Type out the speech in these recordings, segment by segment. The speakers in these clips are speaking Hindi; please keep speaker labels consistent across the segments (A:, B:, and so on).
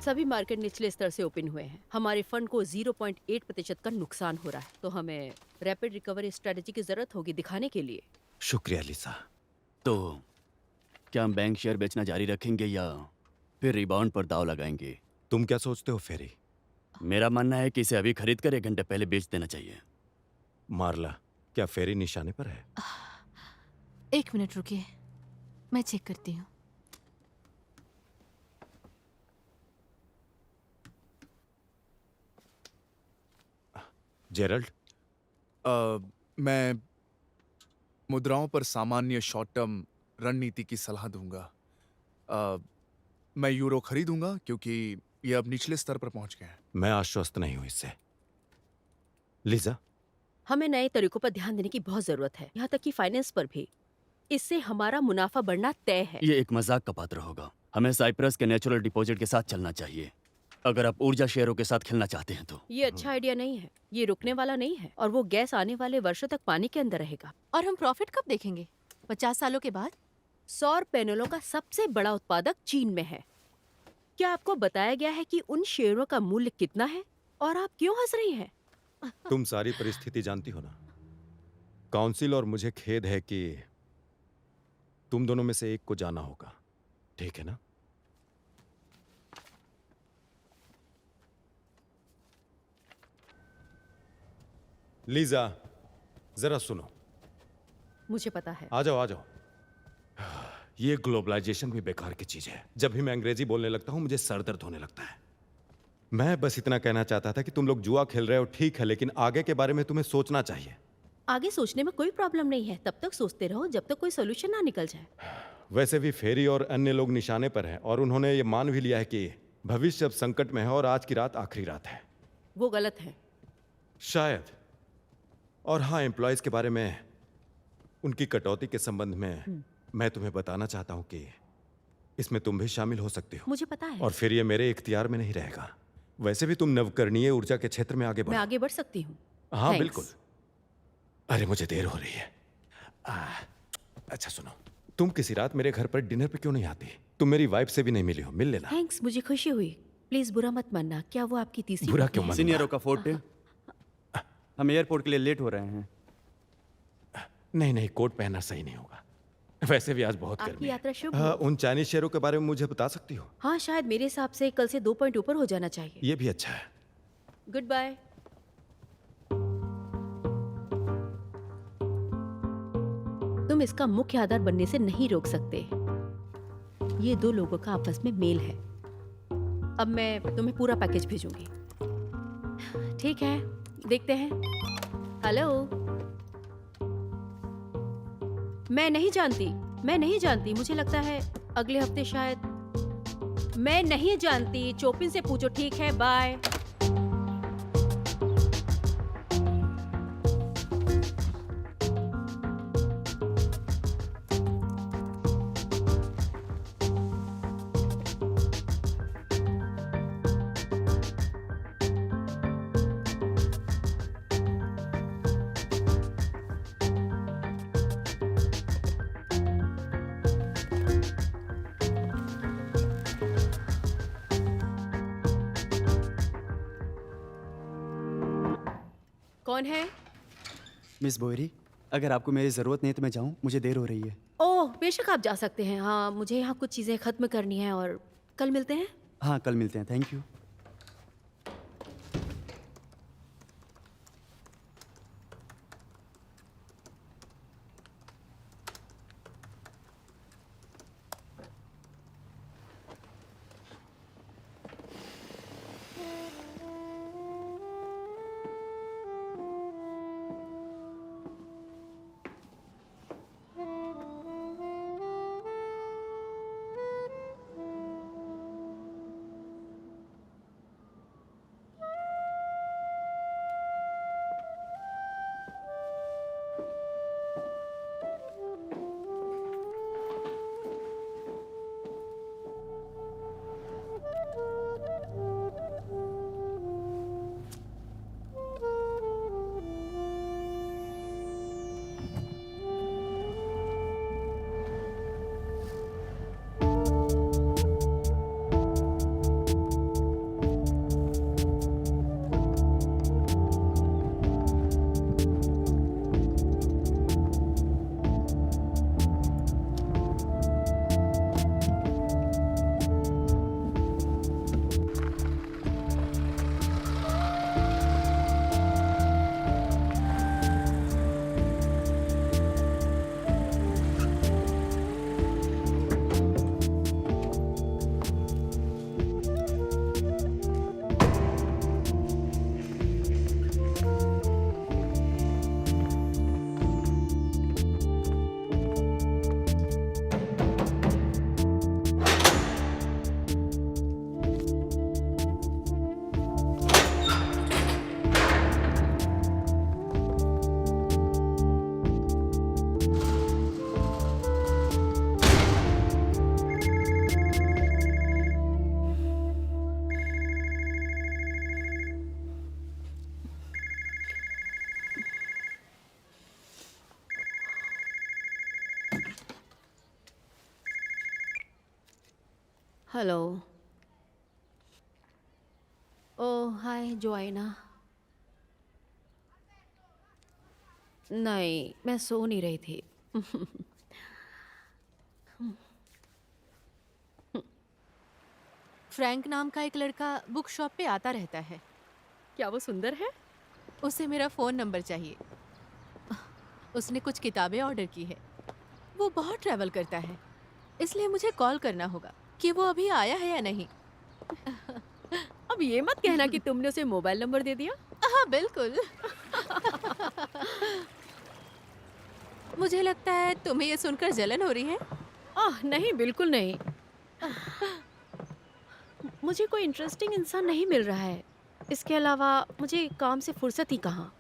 A: सभी मार्केट निचले स्तर से ओपन हुए हैं। हमारे फंड को 0.8% का नुकसान हो रहा है, तो हमें रैपिड रिकवरी स्ट्रेटेजी की जरूरत होगी दिखाने के लिए।
B: शुक्रिया लिसा।
C: तो क्या हम बैंक शेयर बेचना जारी रखेंगे या फिर रिबाउंड पर दाव लगाएंगे?
B: तुम क्या सोचते हो फेरी?
C: मेरा मानना है कि इसे अभी खरीद कर 1 घंटे पहले बेच देना चाहिए।
B: मार्ला, क्या फेरी निशाने पर है?
D: 1 मिनट रुकिए, मैं चेक करती हूँ।
B: जेरल्ड,
E: मैं मुद्राओं पर सामान्य शॉर्ट टर्म रणनीति की सलाह दूंगा। मैं यूरो खरीदूंगा क्योंकि ये अब निचले स्तर पर पहुंच गए हैं।
B: मैं आश्वस्त नहीं हूं इससे। लिजा,
A: हमें नए तरीकों पर ध्यान देने की बहुत जरूरत है, यहाँ तक कि फाइनेंस पर भी। इससे हमारा मुनाफा बढ़ना तय है।
C: ये एक मजाक का पात्र होगा। हमें साइप्रस के नेचुरल डिपॉजिट के साथ चलना चाहिए अगर आप ऊर्जा शेयरों के साथ खेलना चाहते हैं तो।
A: ये अच्छा आइडिया नहीं है, ये रुकने वाला नहीं है, और वो गैस आने वाले वर्षों तक पानी के अंदर रहेगा।
D: और हम प्रॉफिट कब देखेंगे? 50 सालों के बाद?
A: सौर पैनलों का सबसे बड़ा उत्पादक चीन में है। क्या आपको बताया गया है कि उन शेयरों का मूल्य कितना है? और आप क्यों हंस रही हैं?
B: तुम सारी परिस्थिति जानती हो ना। काउंसिल और मुझे खेद है कि तुम दोनों में से एक को जाना होगा, ठीक है ना? लीजा, जरा सुनो।
A: मुझे पता है।
B: आ जाओ आ जाओ। ये ग्लोबलाइजेशन भी बेकार की चीज है। जब भी मैं अंग्रेजी बोलने लगता हूं मुझे सर दर्द होने लगता है। मैं बस इतना कहना चाहता था कि तुम लोग जुआ खेल रहे हो ठीक है, लेकिन आगे के बारे में तुम्हें सोचना चाहिए।
A: आगे सोचने में कोई प्रॉब्लम नहीं है, तब तक सोचते रहो जब तक कोई सोल्यूशन ना निकल जाए।
B: वैसे भी फेरी और अन्य लोग निशाने पर हैं और उन्होंने ये मान भी लिया है कि भविष्य अब संकट में है और आज की रात आखिरी रात है।
A: वो गलत है।
B: शायद। और हाँ, एम्प्लॉयज के बारे में उनकी कटौती के संबंध में मैं तुम्हें बताना चाहता हूं कि इसमें तुम भी शामिल हो सकते हो।
A: मुझे पता है।
B: और फिर ये मेरे इख्तियार में नहीं रहेगा। वैसे भी तुम नवकरणीय ऊर्जा के क्षेत्र में आगे
A: मैं
B: बढ़ो।
A: आगे बढ़ सकती हूँ।
B: हाँ
A: Thanks.
B: बिल्कुल। अरे मुझे देर हो रही है। अच्छा सुनो, तुम किसी रात मेरे घर पर डिनर पे क्यों नहीं आती? तुम मेरी वाइफ से भी नहीं मिली हो, मिल लेना।
A: थैंक्स, मुझे खुशी हुई। प्लीज बुरा मत मानना। क्या वो आपकी तीसरी
B: बुरा
A: पत्नी
B: क्यों
A: है?
B: मानूंगा?
C: सीनियरों का फोर्ट पे हम एयरपोर्ट के लिए लेट हो रहे हैं।
B: नहीं नहीं, कोट पहनना सही नहीं होगा। वैसे भी आज बहुत
A: आपकी
B: गर्मी है।
A: यात्रा शुभ
B: हाँ,
A: हो।
B: उन चाइनीज शेयरों के बारे में मुझे बता सकती हो?
A: हाँ, शायद मेरे हिसाब से कल से 2 पॉइंट ऊपर हो जाना चाहिए।
B: ये भी अच्छा है।
A: Goodbye. तुम इसका मुख्य आधार बनने से नहीं रोक सकते। ये 2 लोगों का आपस में मेल है। अब मैं तुम्हें पूरा पैकेज भेजूंगी। ठीक है, देखते हैं। हेलो। मैं नहीं जानती, मुझे लगता है अगले हफ्ते शायद। मैं नहीं जानती, चोपिन से पूछो। ठीक है, बाय। कौन है?
C: मिस बोयरी, अगर आपको मेरी ज़रूरत नहीं है तो मैं जाऊं, मुझे देर हो रही है।
A: ओह, बेशक आप जा सकते हैं। हाँ, मुझे यहाँ कुछ चीजें खत्म करनी है और कल मिलते हैं।
C: हाँ, कल मिलते हैं। Thank you.
A: हेलो। ओह हाय जोआइना। नहीं, मैं सो नहीं रही थी।
D: फ्रैंक नाम का एक लड़का बुक शॉप पे आता रहता है।
A: क्या वो सुंदर है?
D: उसे मेरा फ़ोन नंबर चाहिए। उसने कुछ किताबें ऑर्डर की है। वो बहुत ट्रैवल करता है, इसलिए मुझे कॉल करना होगा कि वो अभी आया है या नहीं।
A: अब ये मत कहना कि तुमने उसे मोबाइल नंबर दे दिया।
D: हाँ, बिल्कुल। मुझे लगता है तुम्हें ये सुनकर जलन हो रही है।
A: आह नहीं, बिल्कुल नहीं। मुझे कोई इंटरेस्टिंग इंसान नहीं मिल रहा है। इसके अलावा मुझे काम से फुर्सत ही कहाँ।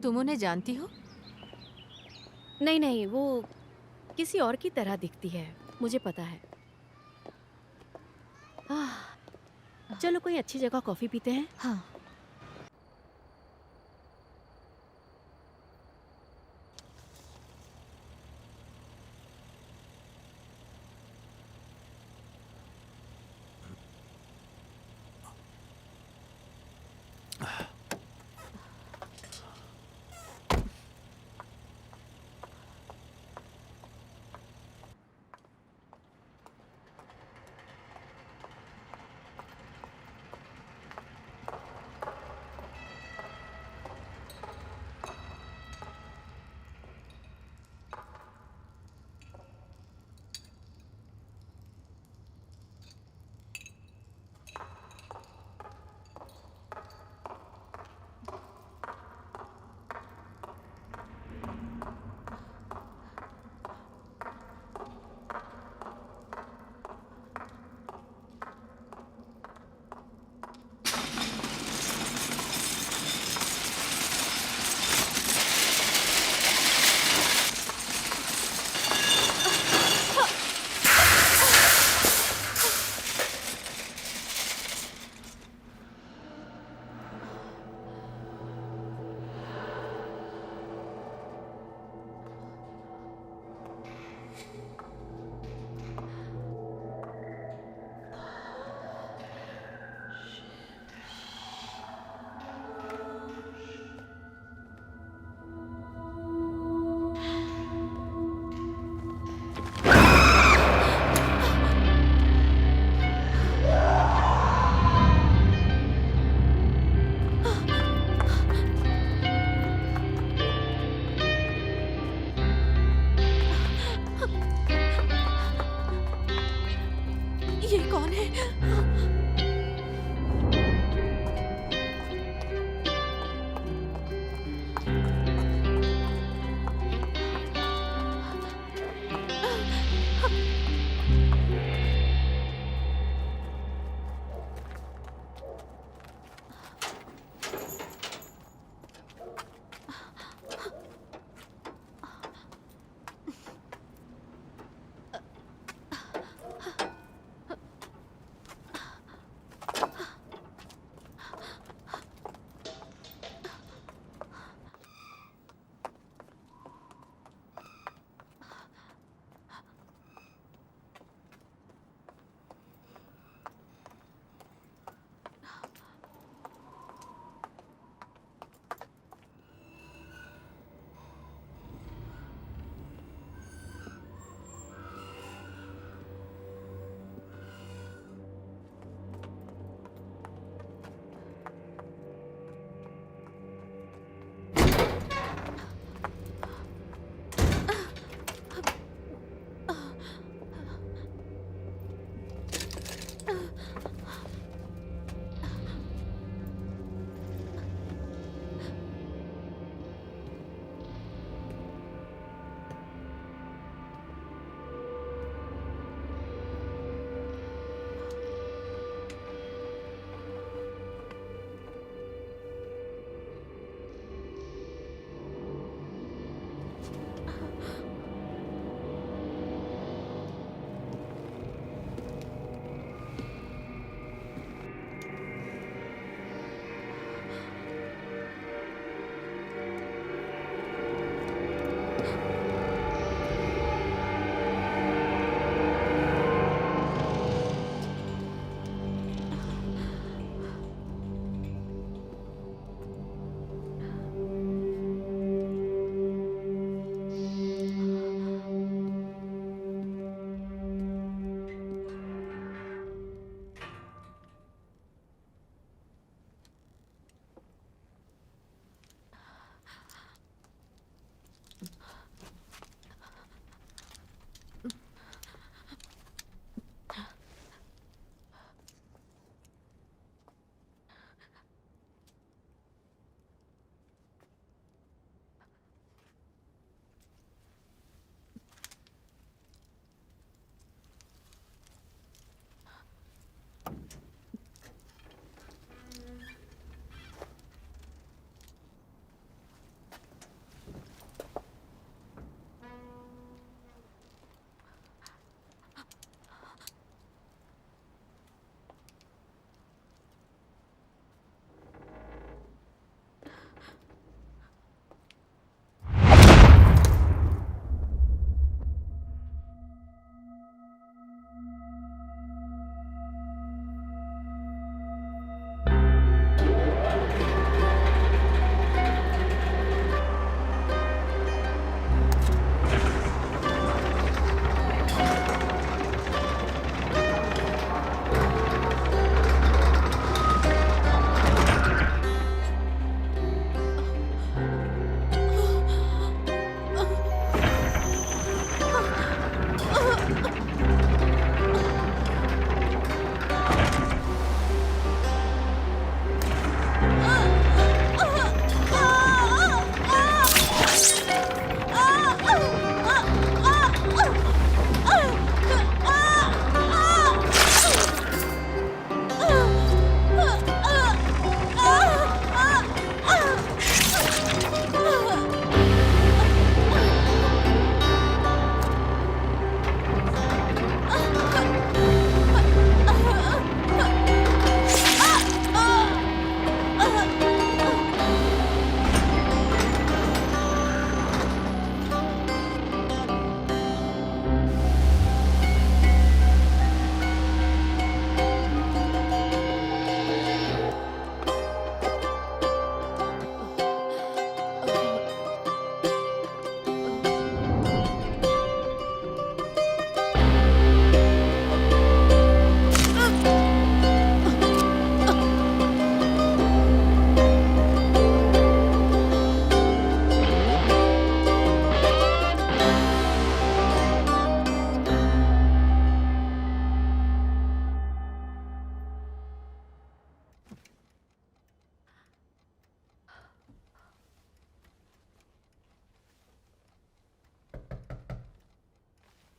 D: तुम उन्हें जानती हो?
A: नहीं नहीं, वो किसी और की तरह दिखती है, मुझे पता है। आह, चलो कोई अच्छी जगह कॉफी पीते हैं।
D: हाँ।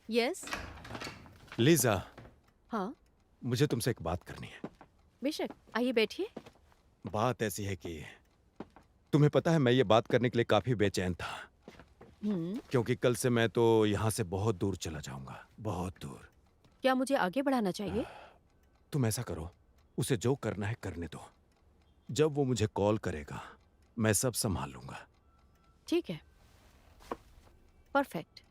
A: यस।
B: लीजा,
A: हाँ,
B: मुझे तुमसे एक बात करनी है।
A: बेशक, आइए बैठिए।
B: बात ऐसी है कि तुम्हें पता है मैं ये बात करने के लिए काफी बेचैन था, क्योंकि कल से मैं तो यहाँ से बहुत दूर चला जाऊंगा, बहुत दूर।
A: क्या मुझे आगे बढ़ाना चाहिए?
B: तुम ऐसा करो, उसे जो करना है करने दो। जब वो मुझे कॉल करेगा मैं सब संभाल लूंगा।
A: ठीक है, परफेक्ट।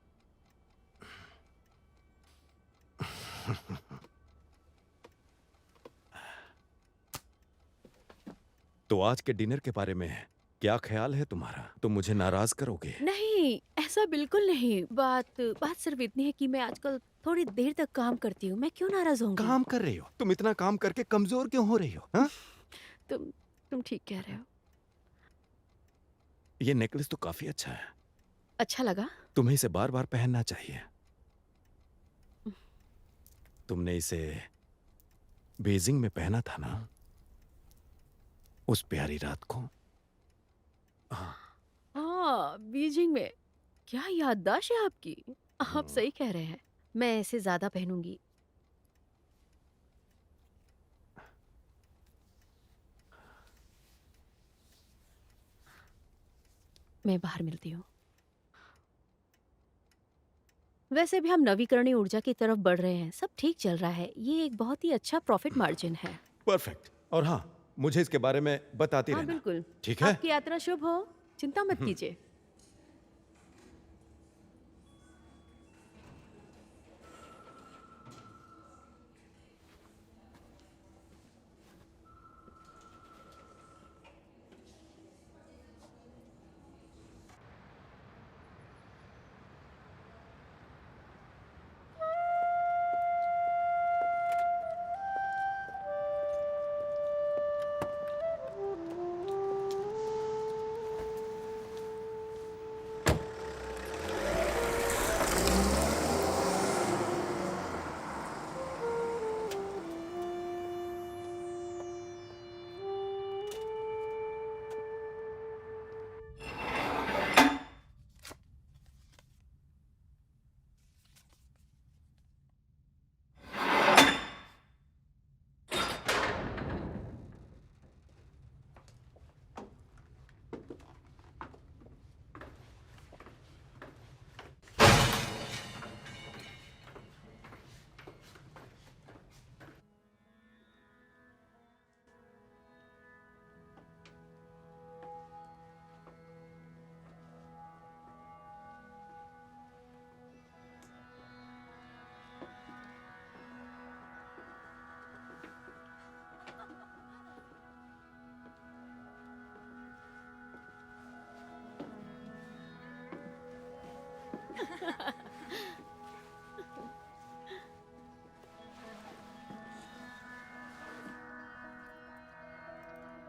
B: तो आज के डिनर के बारे में क्या ख्याल है तुम्हारा? तुम मुझे नाराज करोगे?
A: नहीं, ऐसा बिल्कुल नहीं। बात बात सिर्फ इतनी है कि मैं आजकल थोड़ी देर तक काम करती हूँ। मैं क्यों नाराज होंगी?
B: काम कर रही हो? तुम इतना काम करके कमजोर क्यों हो रही हो? हाँ?
A: तुम ठीक कह रहे हो।
B: ये नेकलेस तो काफी अच्छा है।
A: अच्छा लगा?
B: तुम्हें इसे बार बार पहनना चाहिए। तुमने इसे बीजिंग में पहना था ना, उस प्यारी रात को।
A: हाँ, बीजिंग में। क्या याददाश्त है आपकी। आप सही कह रहे हैं, मैं इसे ज्यादा पहनूंगी। मैं बाहर मिलती हूँ। वैसे भी हम नवीकरणीय ऊर्जा की तरफ बढ़ रहे हैं, सब ठीक चल रहा है। ये एक बहुत ही अच्छा प्रॉफिट मार्जिन है।
B: परफेक्ट। और हाँ, मुझे इसके बारे में बताती
A: हाँ
B: रहना।
A: बिल्कुल।
B: ठीक है?
A: आपकी यात्रा शुभ हो, चिंता मत कीजिए।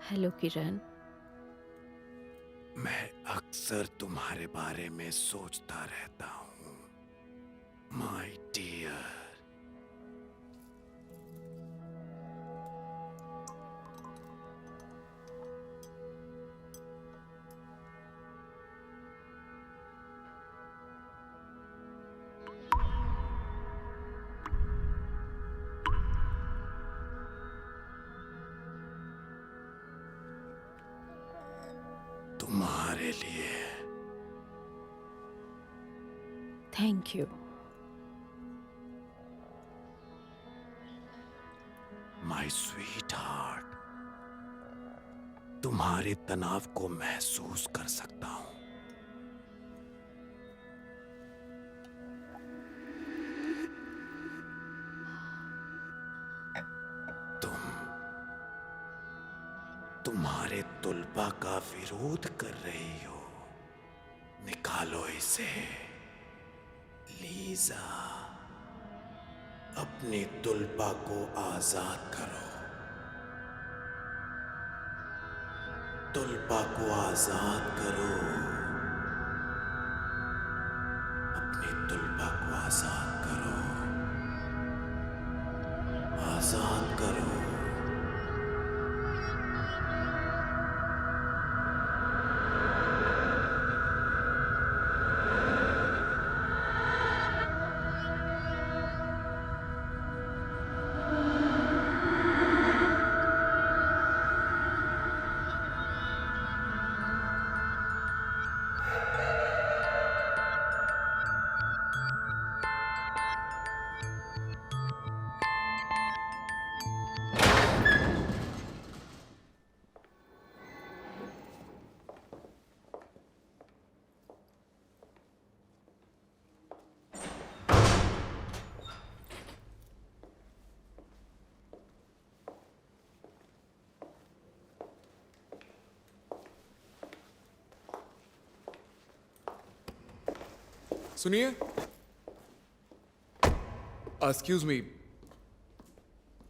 A: हेलो किरण।
B: मैं अक्सर तुम्हारे बारे में सोचता रहता हूँ, माय डियर। तुम्हारे लिए।
A: Thank you.
B: My sweetheart, तुम्हारे तनाव को महसूस कर सकता हूं। तुम्हारे तुलपा का विरोध कर रही हो। निकालो इसे लीजा। अपनी तुलपा को आजाद करो। तुलपा को आजाद करो। अपनी तुलपा को आजाद करो। आजाद करो।
E: सुनिए, एक्सक्यूज मी,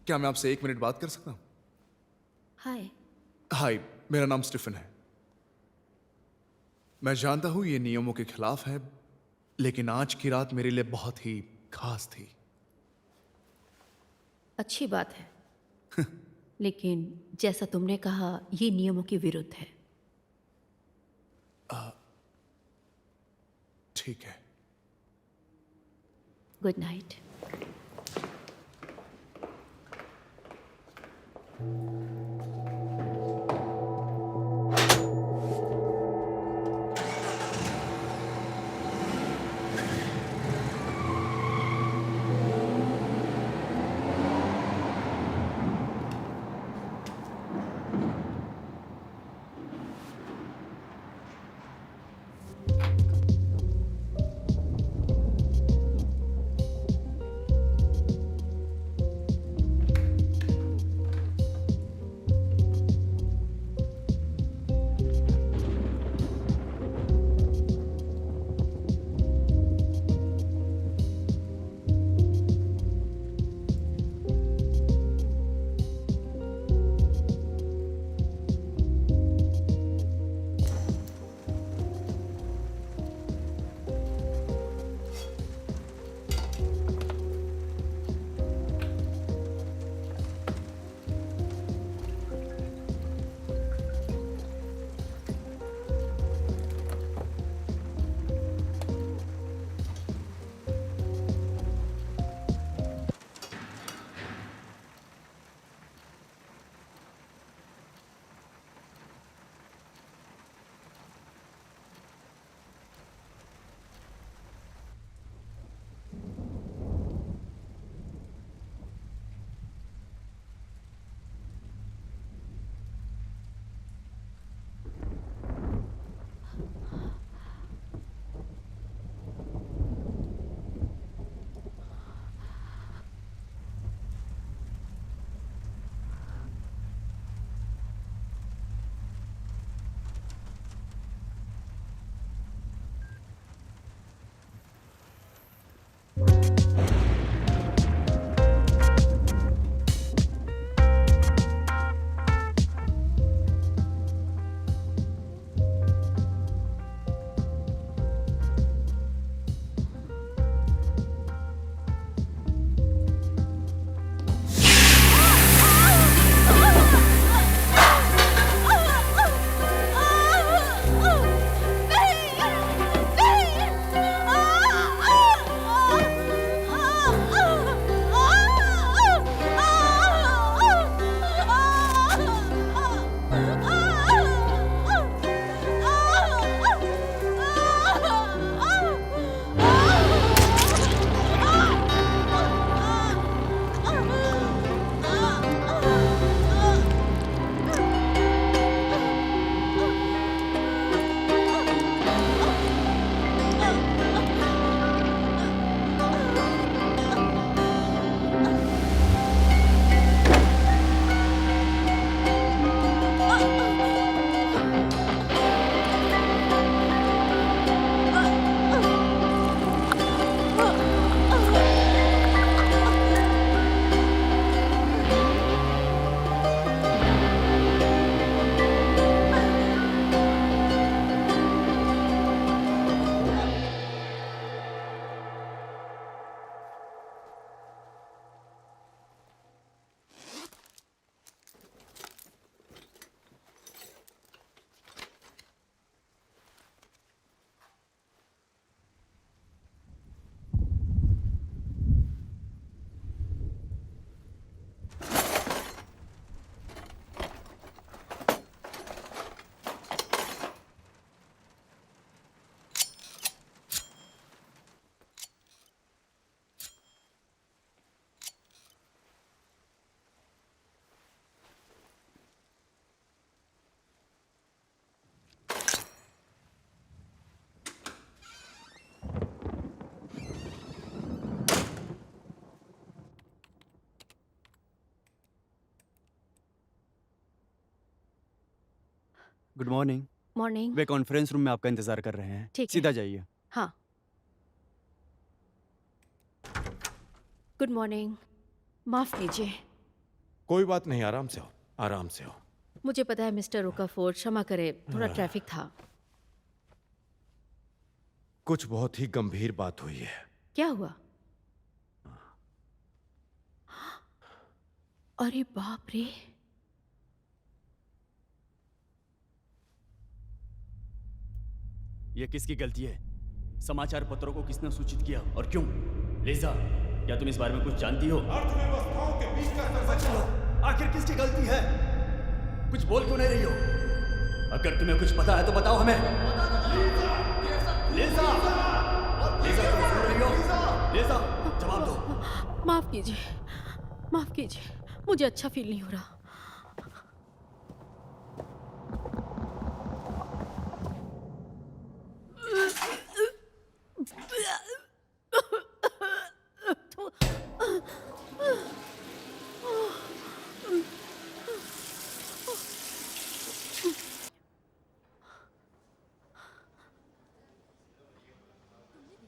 E: क्या मैं आपसे 1 मिनट बात कर सकता हूं?
A: हाय।
E: हाय, मेरा नाम स्टीफन है। मैं जानता हूं ये नियमों के खिलाफ है, लेकिन आज की रात मेरे लिए बहुत ही खास थी।
A: अच्छी बात है। लेकिन जैसा तुमने कहा, ये नियमों के विरुद्ध है।
E: ठीक है।
A: Good night.
C: Good morning.
A: Morning.
C: वे कॉन्फ्रेंस रूम में आपका इंतजार कर रहे हैं।
A: ठीक है।
C: सीधा जाइए।
A: हाँ। Good morning. माफ कीजिए,
B: कोई बात नहीं, आराम से हो, आराम से हो।
A: मुझे पता है मिस्टर ओकाफोर, क्षमा करें, थोड़ा ट्रैफिक था।
B: कुछ बहुत ही गंभीर बात हुई है।
A: क्या हुआ? अरे बाप रे।
C: ये किसकी गलती है? समाचार पत्रों को किसने सूचित किया और क्यों? लिजा, क्या तुम इस बारे में कुछ जानती हो?
B: अर्थव्यवस्थाओं के बीच का
C: आखिर किसकी गलती है? कुछ बोल क्यों नहीं रही हो? अगर तुम्हें कुछ पता है तो बताओ हमें। लिजा, लिजा तुम सुन रही हो? लिजा, जवाब दो।
A: माफ कीजिए, माफ कीजिए, मुझे अच्छा फील नहीं हो रहा।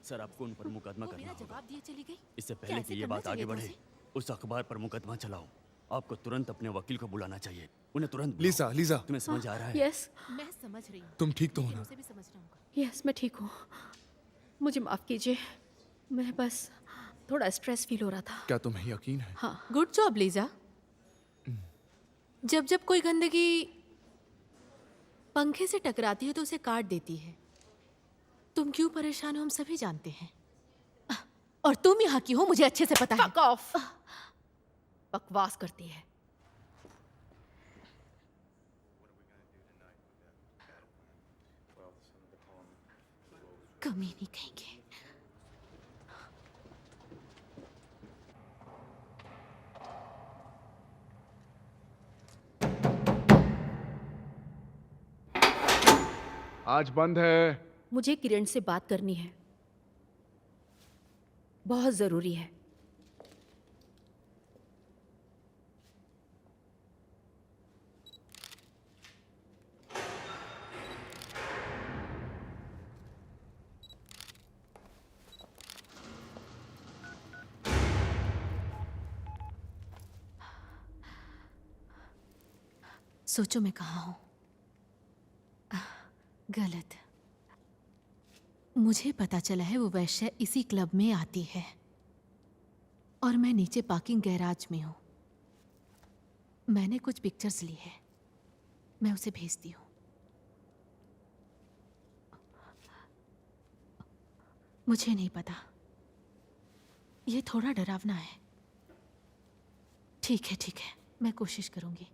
C: सर, आपको उन पर मुकदमा
D: वो
C: करना
D: बिना
C: होगा।
D: जवाब दिए चली गई।
C: इससे
D: क्या
C: पहले
D: ऐसे
C: कि ये
D: करना
C: बात आगे
D: चाहिए था
C: बढ़े,
D: उसे?
C: उस अखबार पर मुकदमा चलाओ। आपको तुरंत अपने वकील को बुलाना चाहिए। उन्हें तुरंत बुलाओ।
E: लीजा, लीजा,
C: तुम्हें समझ आ रहा है?
A: यस,
D: मैं समझ रही हूँ,
E: तुम ठीक तो हो
D: लेकिन
E: ना?
D: उसे भी समझना होगा।
A: यस, मैं ठीक हूँ। मुझे माफ कीजिए, मैं बस थोड़ा स्ट्रेस फील हो रहा था।
E: क्या तुम्हें यकीन है?
A: हाँ।
D: Good job Lisa. जब जब कोई गंदगी पंखे से टकराती है तो उसे काट देती है। तुम क्यों परेशान हो हम सभी जानते हैं, और तुम यहाँ की हो मुझे अच्छे से पता है।
A: Fuck off! बकवास करती है।
D: कमी नहीं कहेंगे।
E: आज बंद है।
A: मुझे किरण से बात करनी है, बहुत जरूरी है।
D: सोचो मैं कहाँ हूँ। गलत। मुझे पता चला है वो वैश्य इसी क्लब में आती है, और मैं नीचे पार्किंग गैराज में हूँ। मैंने कुछ पिक्चर्स ली है, मैं उसे भेजती हूँ। मुझे नहीं पता, ये थोड़ा डरावना है। ठीक है, ठीक है, मैं कोशिश करूंगी।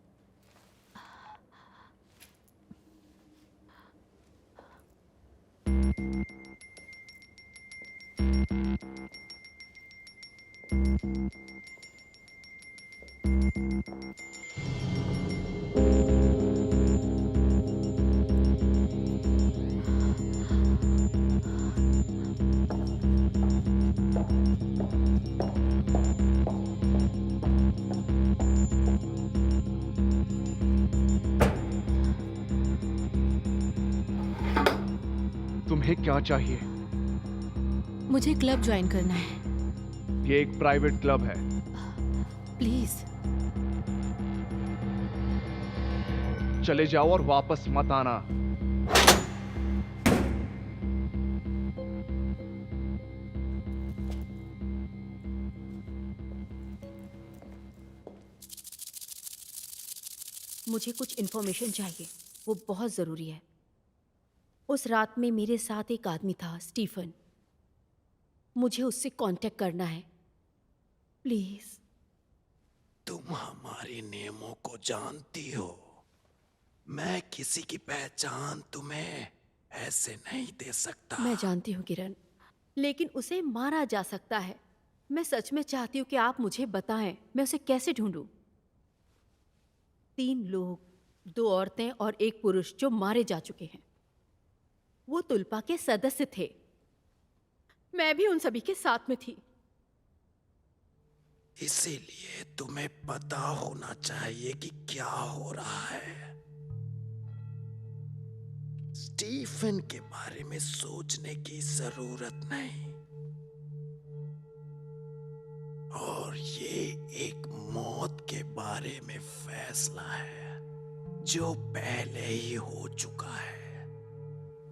E: तुम्हें क्या चाहिए?
D: मुझे क्लब ज्वाइन करना है,
E: ये एक प्राइवेट क्लब है।
D: प्लीज।
E: चले जाओ और वापस मत आना।
A: मुझे कुछ इन्फॉर्मेशन चाहिए, वो बहुत जरूरी है। उस रात में मेरे साथ एक आदमी था, स्टीफन। मुझे उससे कांटेक्ट करना है, प्लीज।
B: तुम हमारे नियमों को जानती हो। मैं किसी की पहचान तुम्हें ऐसे नहीं दे सकता।
A: मैं जानती हूँ किरण, लेकिन उसे मारा जा सकता है। मैं सच में चाहती हूँ कि आप मुझे बताएं, मैं उसे कैसे ढूंढूं। 3 लोग, 2 औरतें और 1 पुरुष जो मारे जा चुके हैं। वो तुल्पा के सदस्य थे, मैं भी उन सभी के साथ में थी।
B: इसीलिए तुम्हें पता होना चाहिए कि क्या हो रहा है। स्टीफन के बारे में सोचने की जरूरत नहीं। और ये एक मौत के बारे में फैसला है जो पहले ही हो चुका है।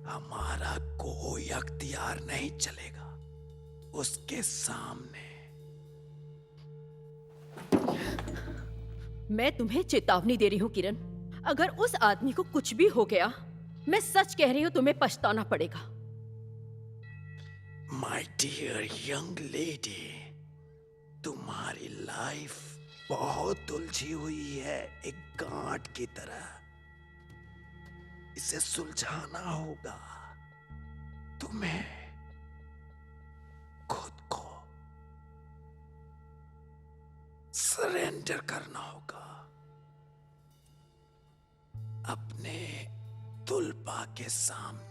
B: हमारा कोई अख्तियार नहीं चलेगा उसके सामने।
A: मैं तुम्हें चेतावनी दे रही हूँ किरण, अगर उस आदमी को कुछ भी हो गया, मैं सच कह रही हूँ, तुम्हें पछताना पड़ेगा।
B: माय डियर यंग लेडी, तुम्हारी लाइफ बहुत उलझी हुई है एक गांठ की तरह। इसे सुलझाना होगा। तुम्हें खुद को सरेंडर करना होगा अपने तुलपा के सामने।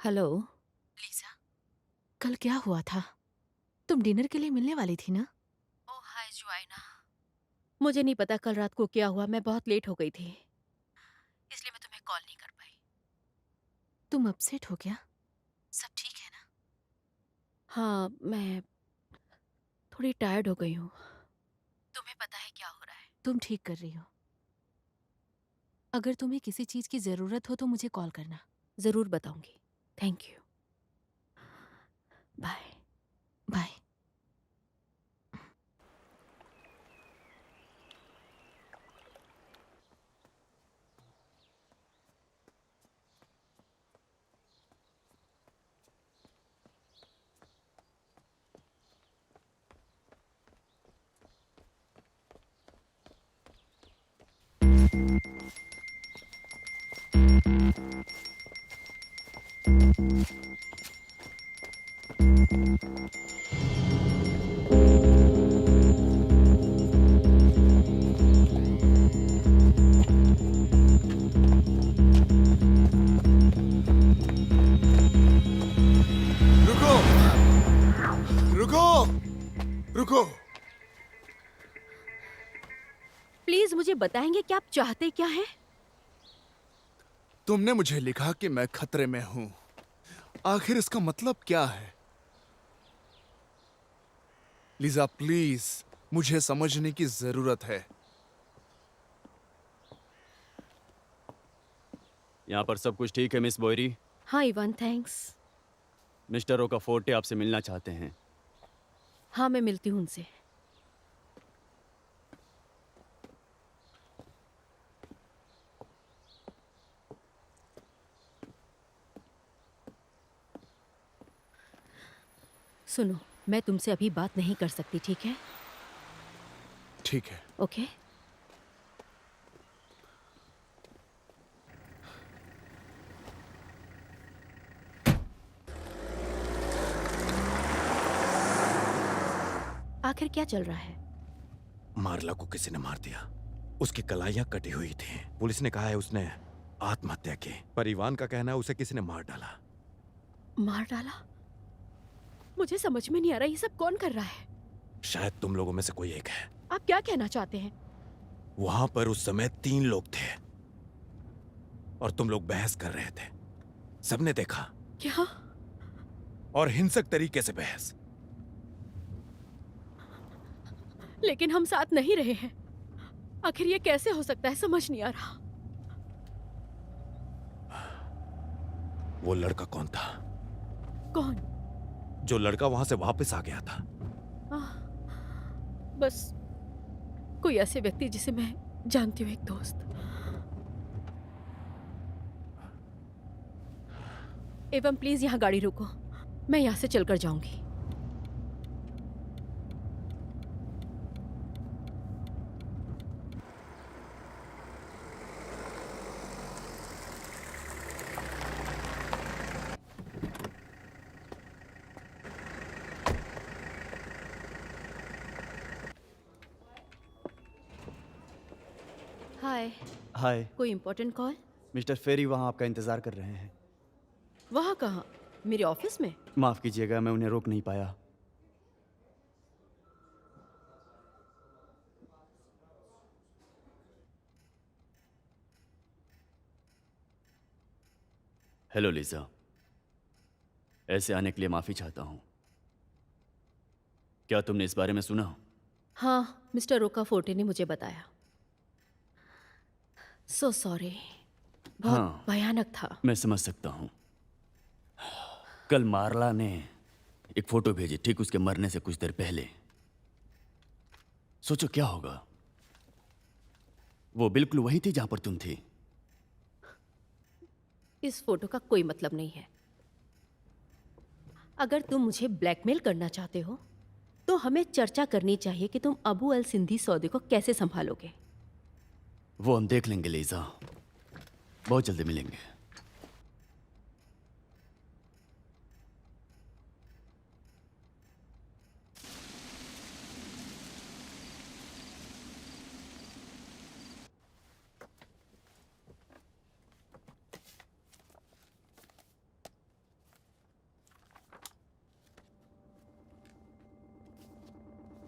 A: हेलो।
D: लीजा, कल क्या हुआ था? तुम डिनर के लिए मिलने वाली थी ना?
A: ओह हाय जुआइना। मुझे नहीं पता कल रात को क्या हुआ, मैं बहुत लेट हो गई थी, इसलिए मैं तुम्हें कॉल नहीं कर पाई।
D: तुम अपसेट हो क्या? सब ठीक है ना?
A: हाँ, मैं थोड़ी टायर्ड हो गई हूँ। तुम्हें पता है क्या हो रहा है?
D: तुम ठीक कर रही हो। अगर तुम्हें किसी चीज की जरूरत हो तो मुझे कॉल करना।
A: ज़रूर बताऊंगी। Thank you. बाय।
D: बाय।
E: रुको, रुको, रुको।
A: प्लीज मुझे बताएंगे कि आप चाहते क्या हैं?
E: तुमने मुझे लिखा कि मैं खतरे में हूं। आखिर इसका मतलब क्या है? लीजा प्लीज, मुझे समझने की जरूरत है।
C: यहाँ पर सब कुछ ठीक है मिस बोयरी?
A: हाँ इवान, थैंक्स।
C: मिस्टर ओकाफोर्टे आपसे मिलना चाहते हैं।
A: हाँ, मैं मिलती हूँ उनसे। सुनो, मैं तुमसे अभी बात नहीं कर सकती, ठीक है?
E: ठीक है।
A: ओके। आखिर क्या चल रहा है?
B: मार्ला को किसी ने मार दिया। उसकी कलाइयां कटी हुई थी। पुलिस ने कहा है उसने आत्महत्या की, पर इवान का कहना है उसे किसी ने मार डाला।
A: मार डाला? मुझे समझ में नहीं आ रहा ये सब कौन कर रहा है।
B: शायद तुम लोगों में से कोई एक है।
A: आप क्या कहना चाहते हैं?
B: वहां पर उस समय 3 लोग थे और तुम लोग बहस कर रहे थे। सबने देखा।
A: क्या?
B: और हिंसक तरीके से बहस।
A: लेकिन हम साथ नहीं रहे हैं। आखिर ये कैसे हो सकता है, समझ नहीं आ रहा।
B: वो लड़का कौन था?
A: कौन?
B: जो लड़का वहां से वापस आ गया था।
A: आह, बस कोई ऐसे व्यक्ति जिसे मैं जानती हूँ, एक दोस्त। एवं प्लीज यहाँ गाड़ी रोको, मैं यहाँ से चलकर जाऊंगी। हाय।
C: हाय।
A: कोई इम्पोर्टेंट कॉल?
C: मिस्टर फेरी वहाँ आपका इंतज़ार कर रहे हैं।
A: वहाँ कहाँ? मेरे ऑफिस में?
C: माफ़ कीजिएगा, मैं उन्हें रोक नहीं पाया। हेलो लीजा, ऐसे आने के लिए माफ़ी चाहता हूँ। क्या तुमने इस बारे में सुना?
A: हाँ, मिस्टर ओकाफोर्टे ने मुझे बताया। सो सॉरी, बहुत
C: हाँ,
A: भयानक था।
C: मैं समझ सकता हूँ। कल मार्ला ने एक फोटो भेजी ठीक उसके मरने से कुछ देर पहले। सोचो क्या होगा। वो बिल्कुल वही थी जहां पर तुम थी।
A: इस फोटो का कोई मतलब नहीं है। अगर तुम मुझे ब्लैकमेल करना चाहते हो तो हमें चर्चा करनी चाहिए कि तुम अबू अल सिंधी सौदे को कैसे संभालोगे।
C: वो हम देख लेंगे लीजा, बहुत जल्दी मिलेंगे।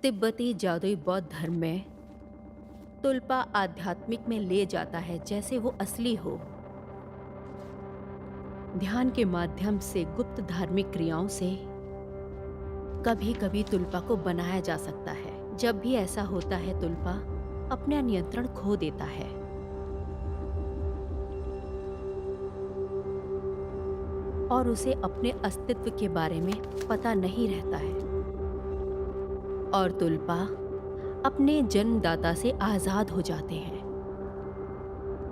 A: तिब्बती जादुई बौद्ध धर्म में तुल्पा आध्यात्मिक में ले जाता है जैसे वो असली हो। ध्यान के माध्यम से गुप्त धार्मिक क्रियाओं से कभी कभी तुल्पा को बनाया जा सकता है। जब भी ऐसा होता है तुल्पा अपना नियंत्रण खो देता है। और उसे अपने अस्तित्व के बारे में पता नहीं रहता है। और तुल्पा अपने जन्मदाता से आजाद हो जाते हैं।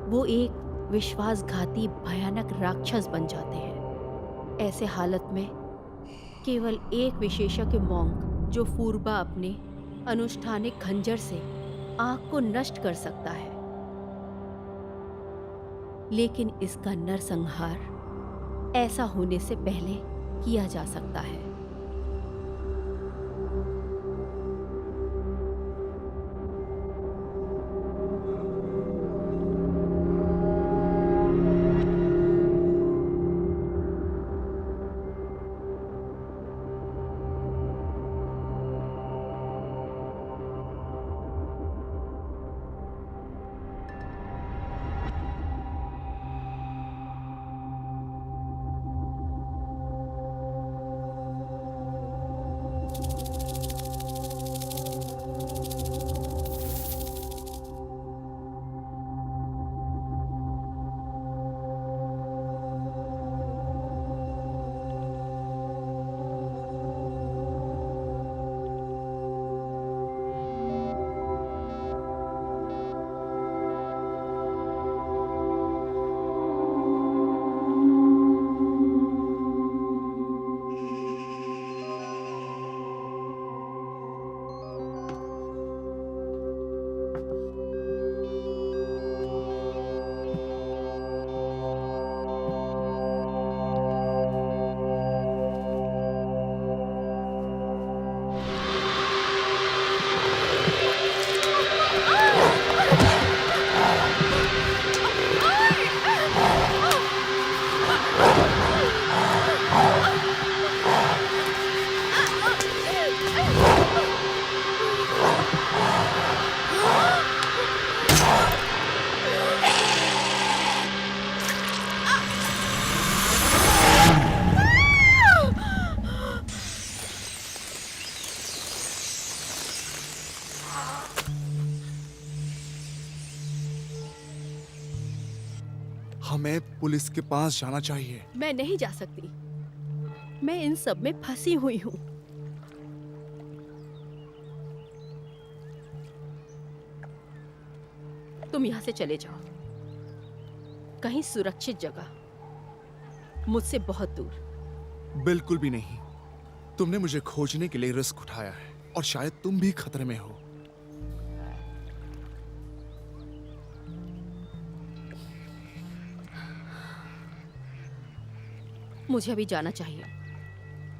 A: वो एक विश्वासघाती भयानक राक्षस बन जाते हैं। ऐसे हालत में केवल एक विशेषज्ञ मॉन्क जो फूरबा अपने अनुष्ठानिक खंजर से आंख को नष्ट कर सकता है। लेकिन इसका नरसंहार ऐसा होने से पहले किया जा सकता है।
E: हमें पुलिस के पास जाना चाहिए।
A: मैं नहीं जा सकती। मैं इन सब में फंसी हुई हूं। तुम यहां से चले जाओ, कहीं सुरक्षित जगह, मुझसे बहुत दूर।
E: बिल्कुल भी नहीं। तुमने मुझे खोजने के लिए रिस्क उठाया है और शायद तुम भी खतरे में हो।
A: मुझे अभी जाना चाहिए।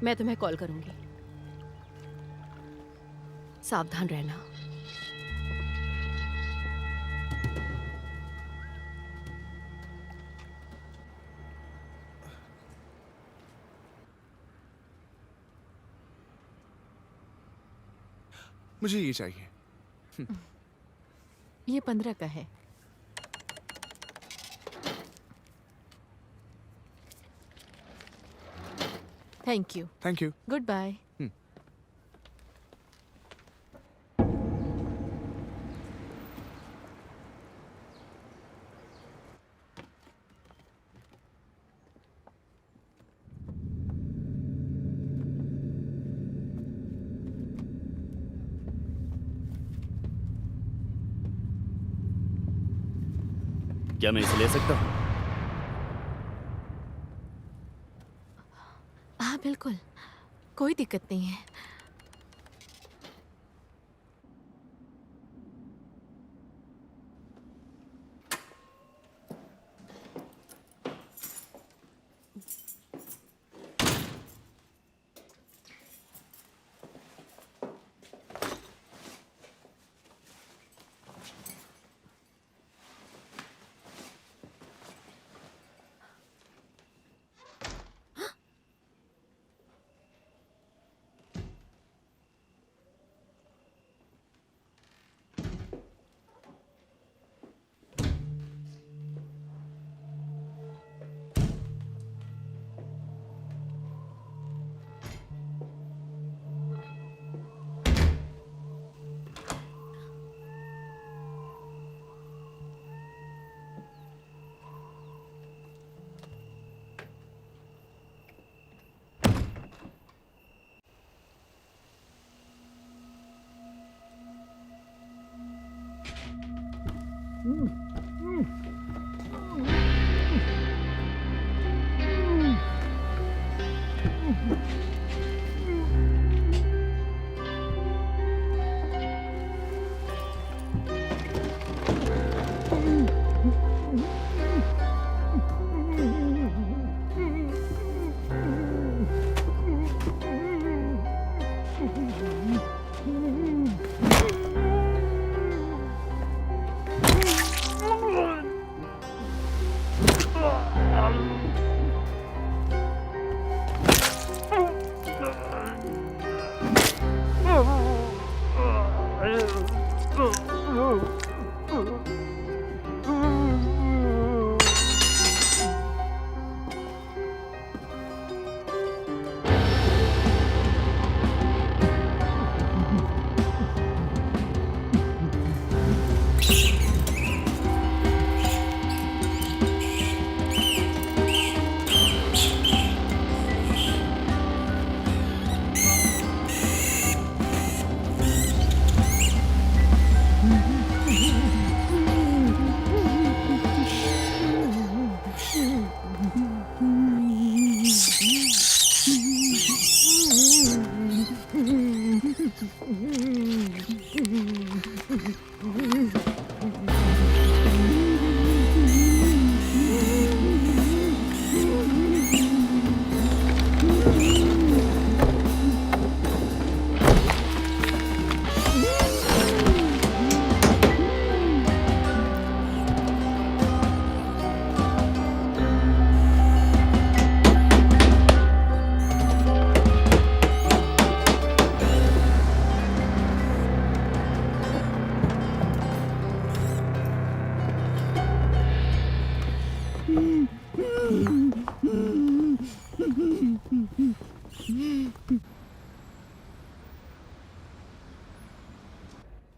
A: मैं तुम्हें कॉल करूंगी। सावधान रहना।
E: मुझे ये चाहिए।
D: ये 15 का है। Thank you.
E: Thank you.
D: Goodbye.
C: क्या मैं इसे ले सकता हूँ?
D: हाँ बिल्कुल, कोई दिक्कत नहीं है।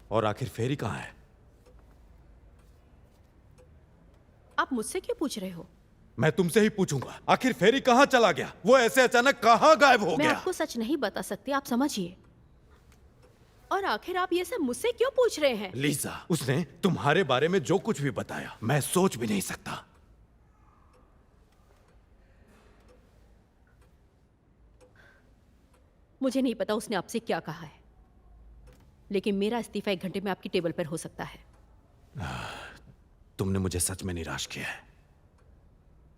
B: और आखिर फेरी कहाँ है?
A: आप मुझसे क्यों पूछ रहे हो?
B: मैं तुमसे ही पूछूंगा, आखिर फेरी कहाँ चला गया? वो ऐसे अचानक कहाँ गायब हो
A: मैं
B: गया?
A: आपको सच नहीं बता सकती, आप समझिए। और आखिर आप ये सब मुझसे क्यों पूछ रहे हैं?
B: लीजा, उसने तुम्हारे बारे में जो कुछ भी बताया, मैं सोच भी नहीं सकता।
A: मुझे नहीं पता उसने आपसे क्या कहा है, लेकिन मेरा इस्तीफा 1 घंटे में आपकी टेबल पर हो सकता है।
B: तुमने मुझे सच में निराश किया है।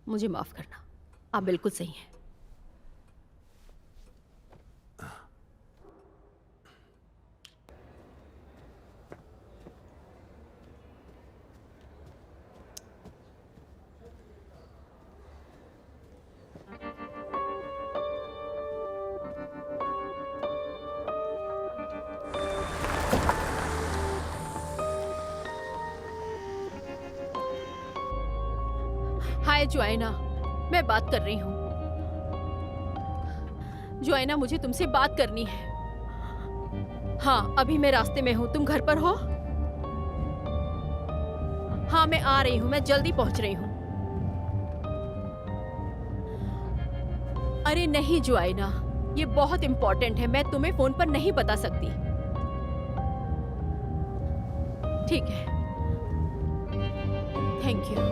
A: मुझे माफ करना, आप बिल्कुल सही हैं। हाय जोआना, मैं बात कर रही हूँ। जोआना, मुझे तुमसे बात करनी है। हाँ, अभी मैं रास्ते में हूँ। तुम घर पर हो? हाँ, मैं आ रही हूँ, मैं जल्दी पहुंच रही हूँ। अरे नहीं जोआना, ये बहुत इंपॉर्टेंट है, मैं तुम्हें फोन पर नहीं बता सकती। ठीक है, थैंक यू।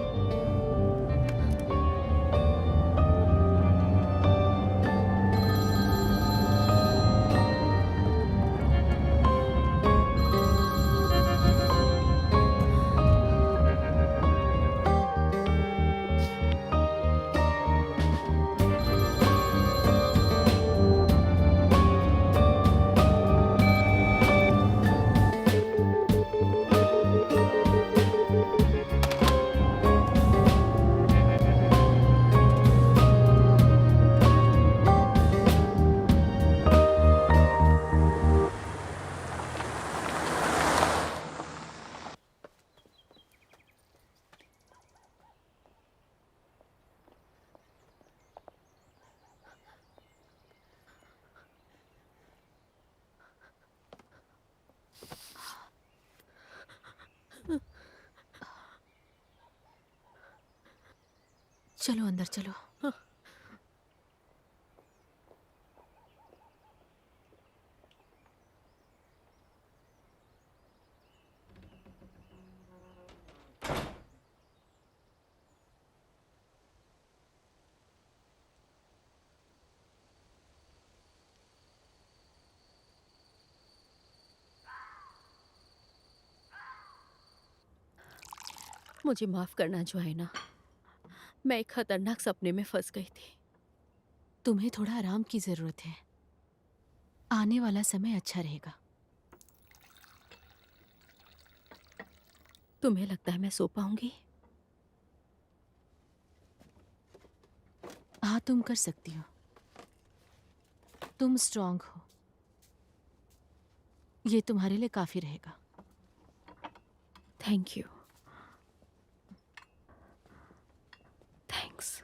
D: चलो अंदर चलो।
A: मुझे माफ करना जोआना। मैं एक खतरनाक सपने में फंस गई थी।
D: तुम्हें थोड़ा आराम की जरूरत है। आने वाला समय अच्छा रहेगा।
A: तुम्हें लगता है मैं सो पाऊंगी?
D: हाँ, तुम कर सकती हो। तुम स्ट्रांग हो। ये तुम्हारे लिए काफी रहेगा।
A: Thank you. Thanks.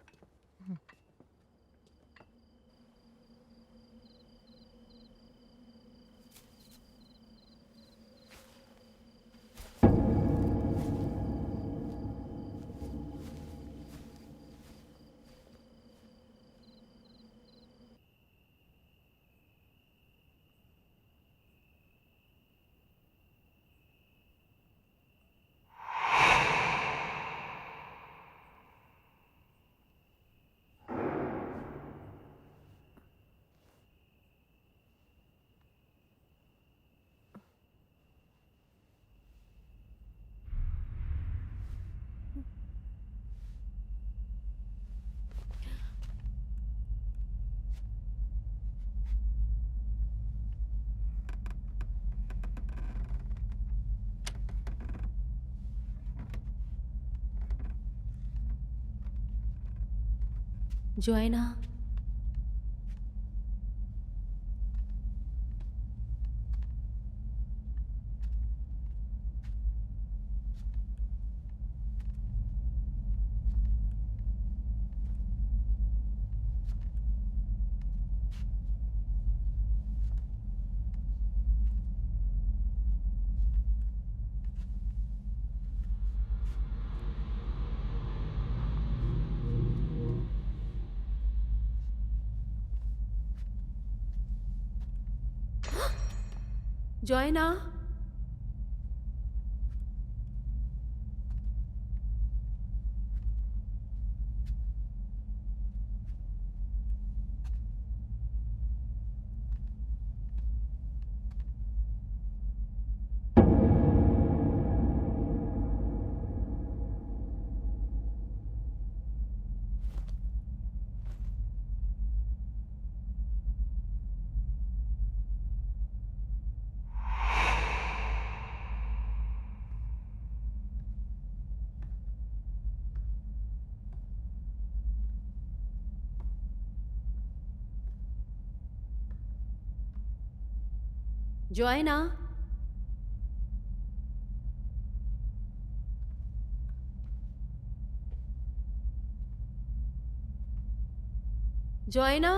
A: Joanna, Joanna, Joanna, Joanna,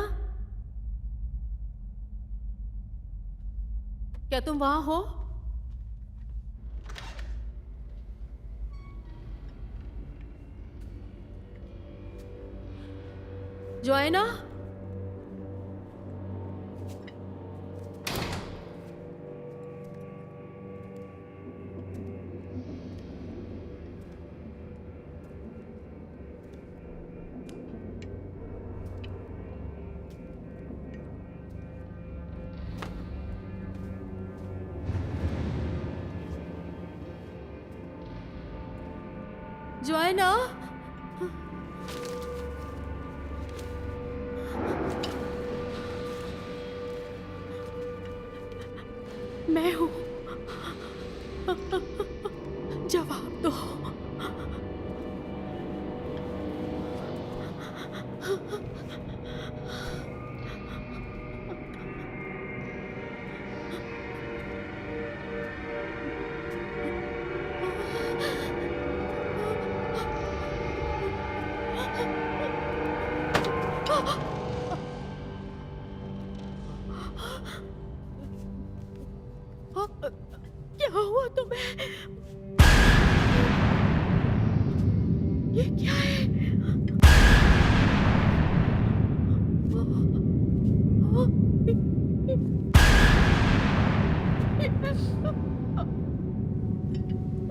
A: क्या तुम वहां हो? जोआना, जोआना, मैं हूं। जवाब दो। क्या हुआ तुम्हें? ये क्या है?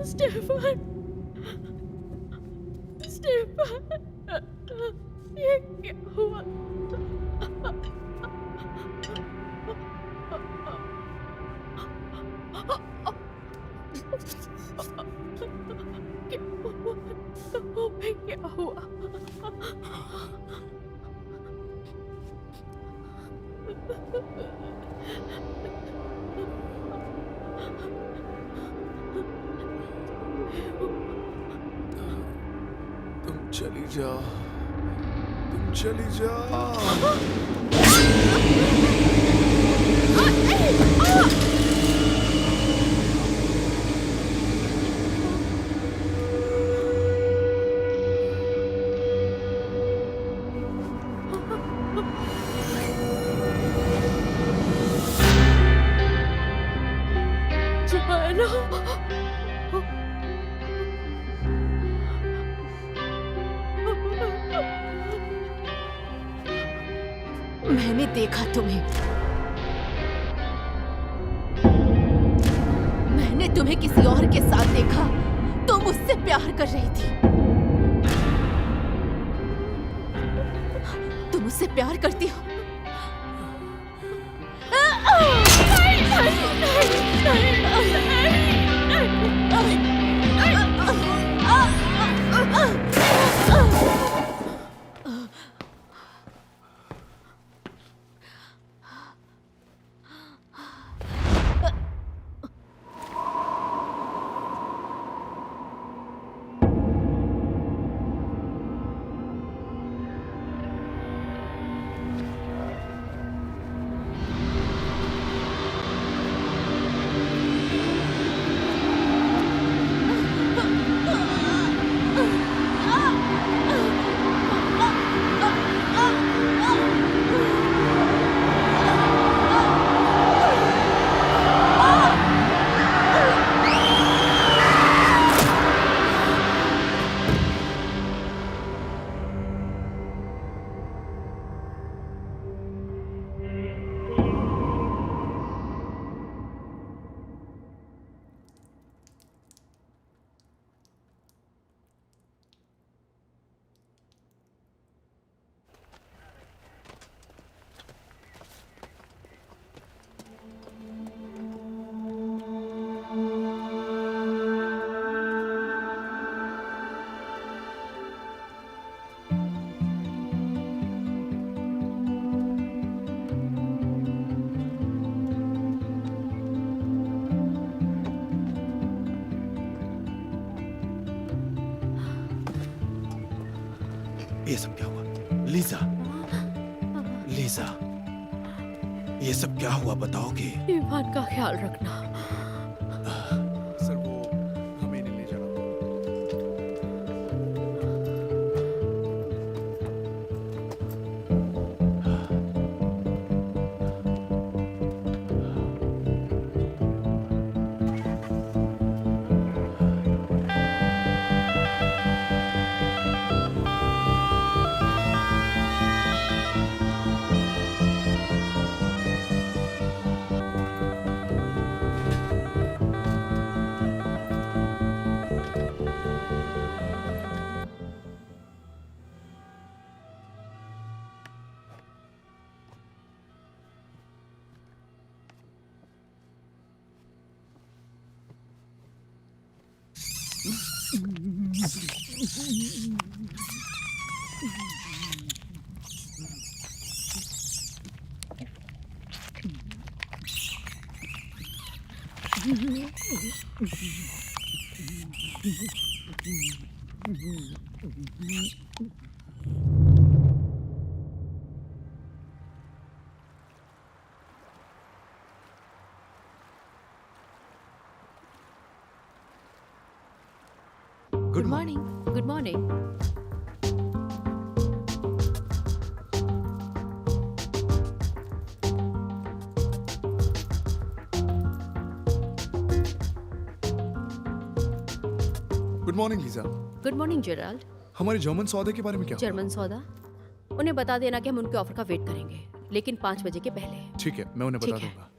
A: स्टेफन, स्टेफन, ये क्या हुआ? क्या हुआ?
E: तुम चली जाओ, तुम चली जाओ।
D: मैंने देखा तुम्हें। मैंने तुम्हें किसी और के साथ देखा। तुम मुझसे प्यार कर रही थी। तुम मुझसे प्यार करती हो।
B: ये सब क्या हुआ? लीजा, लीजा, ये सब क्या हुआ बताओगे?
A: इवान का ख्याल रखना।
E: सर वो हमें नहीं ले जाना।
A: Good morning. Good morning.
E: Good morning Lisa.
A: Good morning Gerald.
E: हमारे जर्मन सौदे के बारे में क्या?
A: जर्मन सौदा, उन्हें बता देना कि हम उनके ऑफर का वेट करेंगे, लेकिन 5 बजे के पहले।
E: ठीक है, मैं उन्हें बता
A: ठीक है।
E: दूंगा।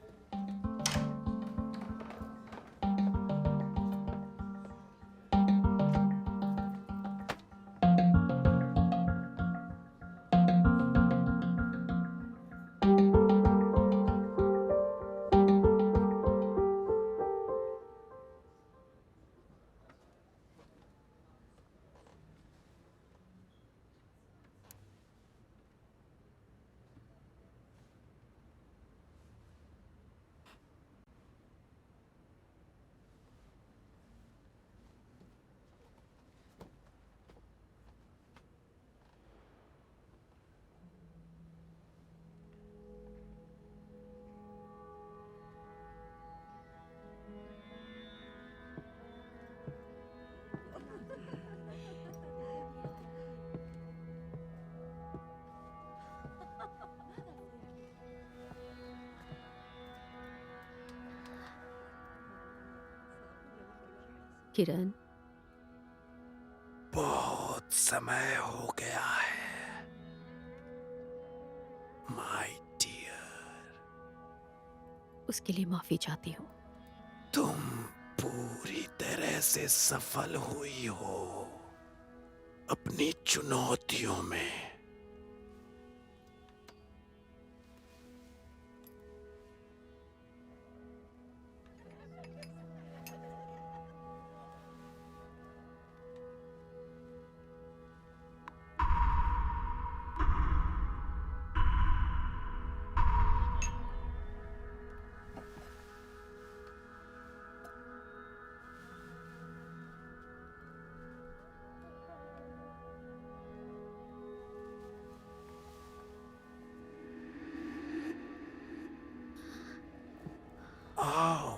A: किरण,
B: बहुत समय हो गया है माय डियर।
A: उसके लिए माफी चाहती हूँ।
B: तुम पूरी तरह से सफल हुई हो अपनी चुनौतियों में। आओ